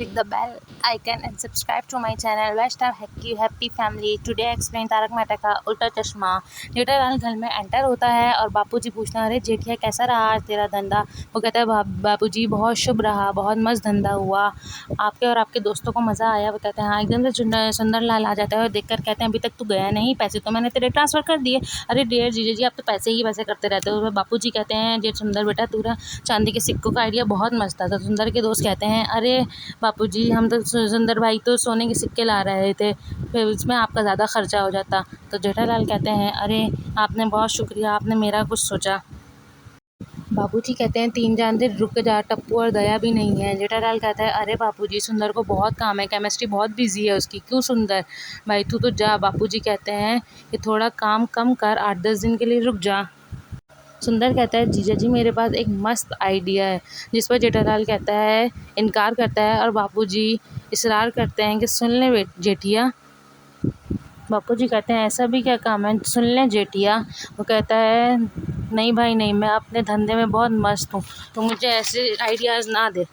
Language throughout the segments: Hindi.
Click the bell icon and subscribe to my channel Vaishnav Happy Family. Today I explain Tarak Mehta का उल्टा चश्मा। जेठालाल घर में एंटर होता है और बापूजी पूछना, अरे जेठिया कैसा रहा आज तेरा धंधा। वो कहता है बापूजी बहुत शुभ रहा, बहुत मस्त धंधा हुआ, आपके और आपके दोस्तों को मज़ा आया। वो कहते हैं हाँ। एकदम से सुंदरलाल आ जाता है और देखकर कहते हैं अभी तक तू गया नहीं, पैसे तो मैंने तेरे ट्रांसफ़र कर दिए। अरे डियर जीजा जी, आप तो पैसे ही वैसे करते रहते हो। बापूजी कहते हैं जे सुंदर बेटा, तेरा चांदी के सिक्कों का आइडिया बहुत मस्त था। तो सुंदर के दोस्त कहते हैं अरे बापूजी, हम तो सुंदर भाई तो सोने के सिक्के ला रहे थे, फिर उसमें आपका ज़्यादा खर्चा हो जाता। तो जेठालाल कहते हैं अरे आपने बहुत शुक्रिया, आपने मेरा कुछ सोचा। बापूजी कहते हैं तीन जानते रुक जा, टप्पू और दया भी नहीं है। जेठालाल कहता है अरे बापूजी, सुंदर को बहुत काम है, केमिस्ट्री बहुत बिजी है उसकी, क्यों सुंदर भाई तू तो जा। बापूजी कहते हैं कि थोड़ा काम कम कर, 8-10 दिन के लिए रुक जा। सुंदर कहता है जीजा जी मेरे पास एक मस्त आइडिया है। जिस पर जेठालाल कहता है इनकार करता है और बापूजी इसरार करते हैं कि सुन ले जेठिया। बापूजी कहते हैं ऐसा भी क्या काम है, सुन लें जेठिया। वो कहता है नहीं भाई नहीं, मैं अपने धंधे में बहुत मस्त हूँ, तो मुझे ऐसे आइडियाज़ ना दे।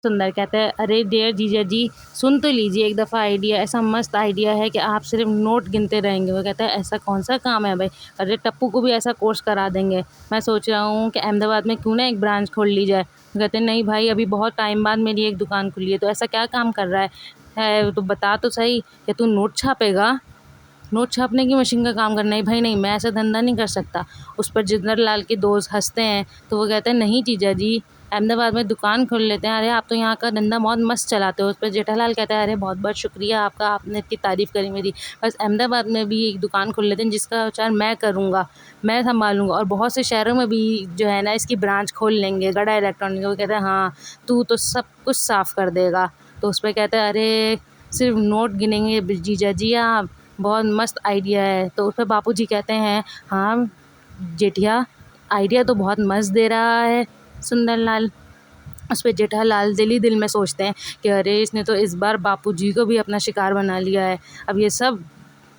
सुंदर कहता है अरे डियर जीजा जी, सुन तो लीजिए एक दफ़ा आइडिया, ऐसा मस्त आइडिया है कि आप सिर्फ नोट गिनते रहेंगे। वो कहता है ऐसा कौन सा काम है भाई। अरे टप्पू को भी ऐसा कोर्स करा देंगे। मैं सोच रहा हूँ कि अहमदाबाद में क्यों ना एक ब्रांच खोल ली जाए। वो कहते हैं नहीं भाई, अभी बहुत टाइम बाद मेरी एक दुकान खुली है, तो ऐसा क्या काम कर रहा है तो बता तो सही। कि तू नोट छापेगा, नोट छापने की मशीन का काम करना है। भाई नहीं, मैं ऐसा धंधा नहीं कर सकता। उस पर जिंदरलाल के दोस्त हंसते हैं। तो वो कहते हैं नहीं जीजा जी, अहमदाबाद में दुकान खोल लेते हैं। अरे आप तो यहाँ का धंधा बहुत मस्त चलाते हो। उस पर जेठालाल कहता है अरे बहुत बहुत शुक्रिया आपका, आपने इतनी तारीफ़ करी मेरी। बस अहमदाबाद में भी एक दुकान खोल लेते हैं जिसका विचार मैं करूँगा, मैं संभालूँगा, और बहुत से शहरों में भी जो है ना इसकी ब्रांच खोल लेंगे। गड़ा इलेक्ट्रॉनिक। वो कहता है हाँ, तू तो सब कुछ साफ़ कर देगा। तो उस पर कहता है अरे सिर्फ नोट गिनेंगे जीजा जी आप, बहुत मस्त आइडिया है। तो उस पर बापूजी कहते हैं हाँ जेठिया, आइडिया तो बहुत मस्त दे रहा है सुंदरलाल। उस पे जेठालाल दिल ही दिल में सोचते हैं कि अरे इसने तो इस बार बापूजी को भी अपना शिकार बना लिया है, अब ये सब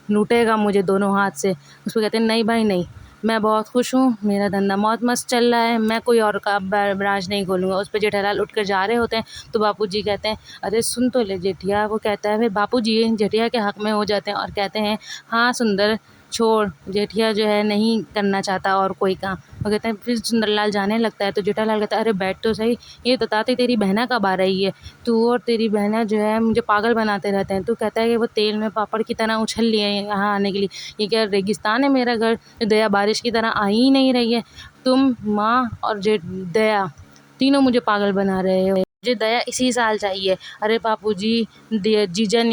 लूटेगा मुझे दोनों हाथ से। उस पे कहते हैं नहीं भाई नहीं, मैं बहुत खुश हूँ, मेरा धंधा बहुत मस्त चल रहा है, मैं कोई और का ब्रांच नहीं खोलूँगा। उस पे जेठालाल उठ कर जा रहे होते हैं तो बापूजी कहते हैं अरे सुन तो ले जेठिया। वो कहता है फिर बापूजी जेठिया के हक़ में हो जाते हैं और कहते हैं हाँ सुंदर छोड़, जेठिया जो है नहीं करना चाहता और कोई काम। वो कहते हैं फिर सुंदरलाल जाने लगता है तो जेठालाल कहता है अरे बैठ तो सही, ये बताते तेरी बहना कब आ रही है। तू और तेरी बहना जो है मुझे पागल बनाते रहते हैं। तू कहता है कि वो तेल में पापड़ की तरह उछल लिए हैं यहाँ आने के लिए, ये क्या रेगिस्तान है मेरा घर, जो दया बारिश की तरह आ ही नहीं रही है। तुम माँ और दया तीनों मुझे पागल बना रहे हो, मुझे दया इसी साल चाहिए। अरे बापूजी, जीजा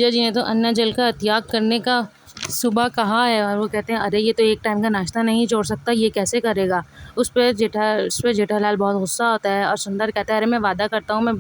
जी ने तो अन्न जल का त्याग करने का सुबह कहा है। और वो कहते हैं अरे ये तो एक टाइम का नाश्ता नहीं छोड़ सकता, ये कैसे करेगा। उस पर जेठालाल बहुत गुस्सा होता है और सुंदर कहता है अरे मैं वादा करता हूँ, मैं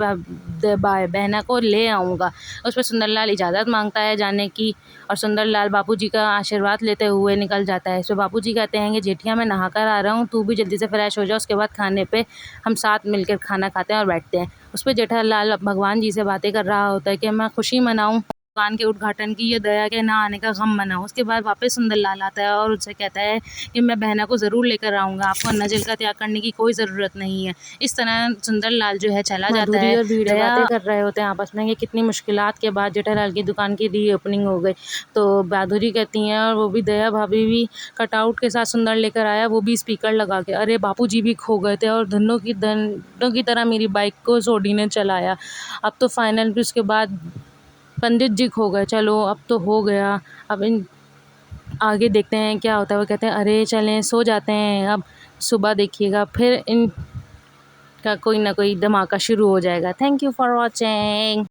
बहना को ले आऊँगा। उस पर सुंदरलाल इजाज़त मांगता है जाने की और सुंदरलाल बापूजी का आशीर्वाद लेते हुए निकल जाता है। तो बापूजी कहते हैं कि जेठिया मैं नहा कर आ रहा हूँ, तू भी जल्दी से फ्रेश हो जाओ, उसके बाद खाने पे हम साथ मिलकर खाना खाते हैं और बैठते हैं। उस पर जेठालाल भगवान जी से बातें कर रहा होता है कि मैं खुशी मनाऊँ दुकान के उद्घाटन की, या दया के ना आने का गम मनाऊँ। उसके बाद वापस सुंदरलाल आता है और उससे कहता है कि मैं बहना को ज़रूर लेकर आऊँगा, आपको अन्न जल का त्याग करने की कोई ज़रूरत नहीं है। इस तरह सुंदरलाल जो है चला जाता है और भीड़ बातें कर रहे होते हैं आपस में कि कितनी मुश्किलात के बाद जेठालाल की दुकान की रीओपनिंग हो गई। तो माधुरी कहती हैं और वो भी दया भाभी भी कटआउट के साथ सुंदर लेकर आया, वो भी स्पीकर लगा के। अरे बापूजी भी खो गए थे और धनों की तरह मेरी बाइक को सोडी ने चलाया। अब तो फाइनल भी उसके बाद पंडित जी खो गए, चलो अब तो हो गया, अब इन आगे देखते हैं क्या होता है। वो कहते हैं अरे चलें सो जाते हैं, अब सुबह देखिएगा फिर इनका कोई ना कोई धमाका शुरू हो जाएगा। Thank you for watching.